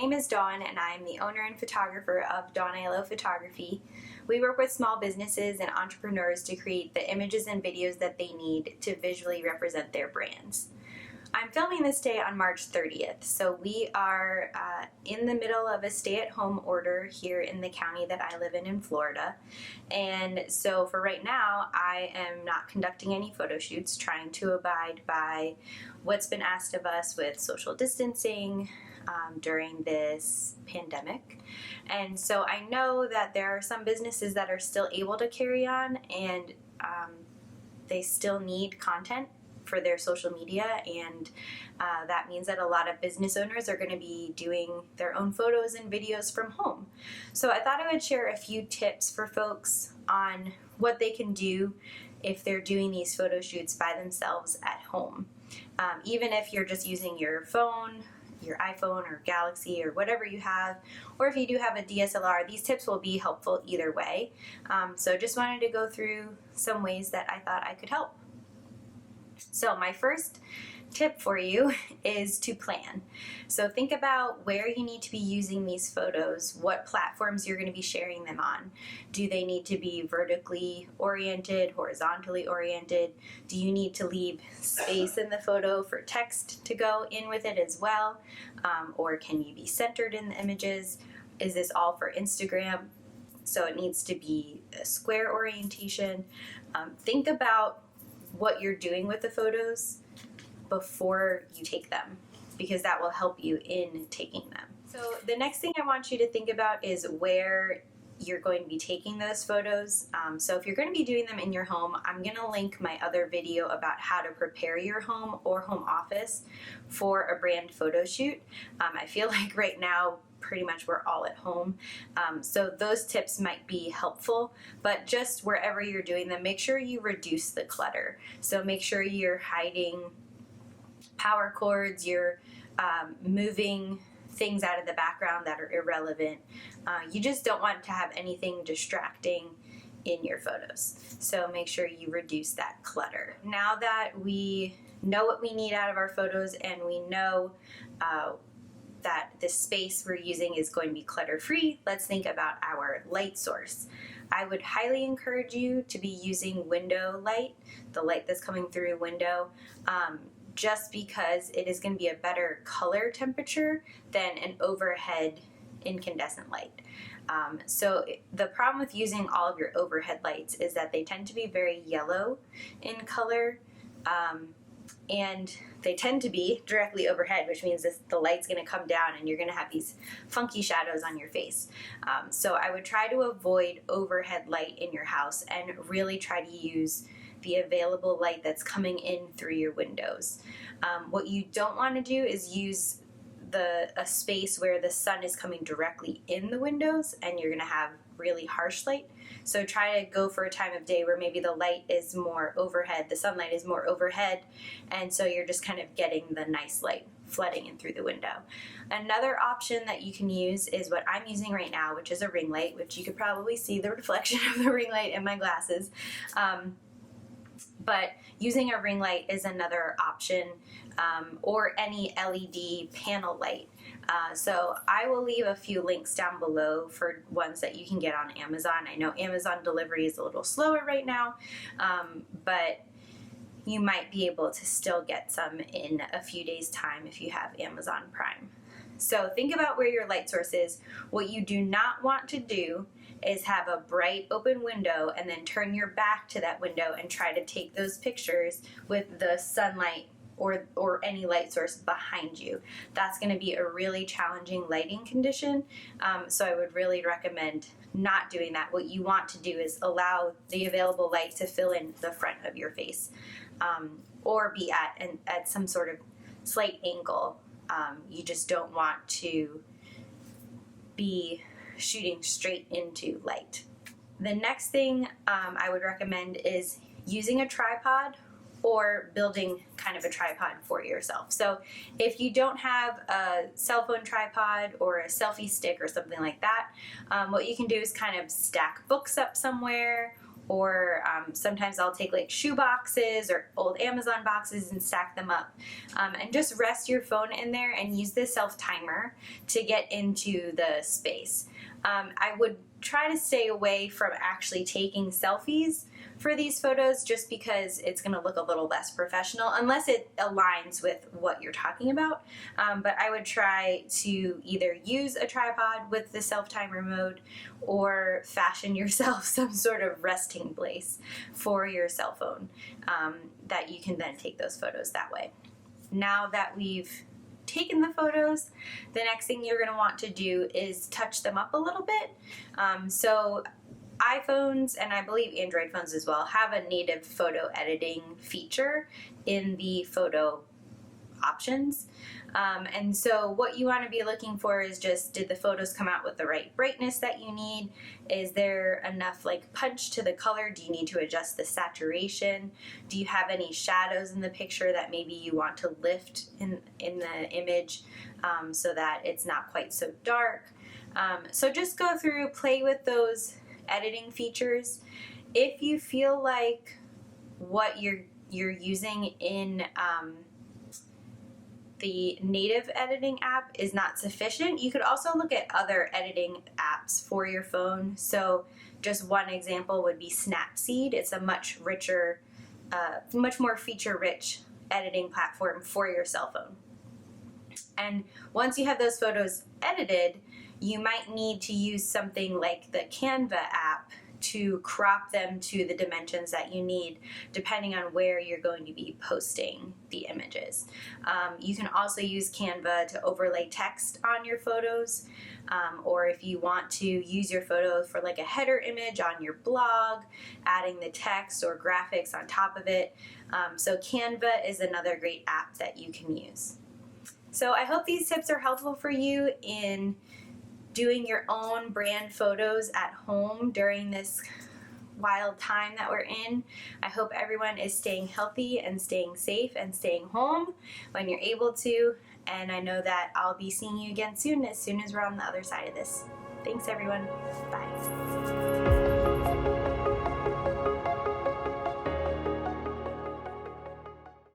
name is Dawn, and I am the owner and photographer of Dawn ILO Photography. We work with small businesses and entrepreneurs to create the images and videos that they need to visually represent their brands. I'm filming this day on March 30th, so we are in the middle of a stay-at-home order here in the county that I live in Florida. And so for right now, I am not conducting any photo shoots, trying to abide by what's been asked of us with social distancing during this pandemic. And so I know that there are some businesses that are still able to carry on, and they still need content for their social media, and that means that a lot of business owners are going to be doing their own photos and videos from home. So I thought I would share a few tips for folks on what they can do if they're doing these photo shoots by themselves at home. Even if you're just using your phone, your iPhone or Galaxy or whatever you have, or if you do have a DSLR, these tips will be helpful either way. So just wanted to go through some ways that I thought I could help. So my first tip for you is to plan. So think about where you need to be using these photos, what platforms you're going to be sharing them on. Do they need to be vertically oriented, horizontally oriented? Do you need to leave space in the photo for text to go in with it as well? Or can you be centered in the images? Is this all for Instagram? So it needs to be a square orientation. Think about what you're doing with the photos before you take them, because that will help you in taking them. So the next thing I want you to think about is where you're going to be taking those photos. So if you're going to be doing them in your home, I'm going to link my other video about how to prepare your home or home office for a brand photo shoot. I feel like right now pretty much we're all at home. So those tips might be helpful, but just wherever you're doing them, make sure you reduce the clutter. So make sure you're hiding power cords, you're moving things out of the background that are irrelevant. You just don't want to have anything distracting in your photos. So make sure you reduce that clutter. Now that we know what we need out of our photos and we know that the space we're using is going to be clutter-free, let's think about our light source. I would highly encourage you to be using window light, the light that's coming through a window, just because it is going to be a better color temperature than an overhead incandescent light. So the problem with using all of your overhead lights is that they tend to be very yellow in color, and they tend to be directly overhead, which means the light's going to come down and you're going to have these funky shadows on your face. So I would try to avoid overhead light in your house and really try to use the available light that's coming in through your windows. What you don't want to do is use a space where the sun is coming directly in the windows and you're going to have really harsh light. So try to go for a time of day where maybe the light is more overhead, the sunlight is more overhead, and so you're just kind of getting the nice light flooding in through the window. Another option that you can use is what I'm using right now, which is a ring light, which you could probably see the reflection of the ring light in my glasses. But using a ring light is another option, or any LED panel light. So I will leave a few links down below for ones that you can get on Amazon. I know Amazon delivery is a little slower right now, but you might be able to still get some in a few days' time if you have Amazon Prime. So think about where your light source is. What you do not want to do is have a bright open window and then turn your back to that window and try to take those pictures with the sunlight or any light source behind you. That's going to be a really challenging lighting condition, so I would really recommend not doing that. What you want to do is allow the available light to fill in the front of your face, or be at some sort of slight angle. You just don't want to be shooting straight into light. The next thing I would recommend is using a tripod or building kind of a tripod for yourself. So if you don't have a cell phone tripod or a selfie stick or something like that, what you can do is kind of stack books up somewhere or sometimes I'll take like shoe boxes or old Amazon boxes and stack them up, and just rest your phone in there and use the self timer to get into the space. I would try to stay away from actually taking selfies for these photos, just because it's going to look a little less professional unless it aligns with what you're talking about. But I would try to either use a tripod with the self-timer mode or fashion yourself some sort of resting place for your cell phone, that you can then take those photos that way. Now that we've taken the photos, the next thing you're going to want to do is touch them up a little bit. So iPhones, and I believe Android phones as well, have a native photo editing feature in the photo options. And so what you want to be looking for is just, did the photos come out with the right brightness that you need? Is there enough like punch to the color? Do you need to adjust the saturation? Do you have any shadows in the picture that maybe you want to lift in the image, so that it's not quite so dark? So just go through, play with those editing features. If you feel like what you're using in the native editing app is not sufficient, you could also look at other editing apps for your phone. So just one example would be Snapseed. It's a much richer, much more feature-rich editing platform for your cell phone. And once you have those photos edited, you might need to use something like the Canva app to crop them to the dimensions that you need, depending on where you're going to be posting the images. You can also use Canva to overlay text on your photos, or if you want to use your photo for like a header image on your blog, adding the text or graphics on top of it. So Canva is another great app that you can use. So I hope these tips are helpful for you in doing your own brand photos at home during this wild time that we're in. I hope everyone is staying healthy and staying safe and staying home when you're able to. And I know that I'll be seeing you again soon as we're on the other side of this. Thanks everyone. Bye.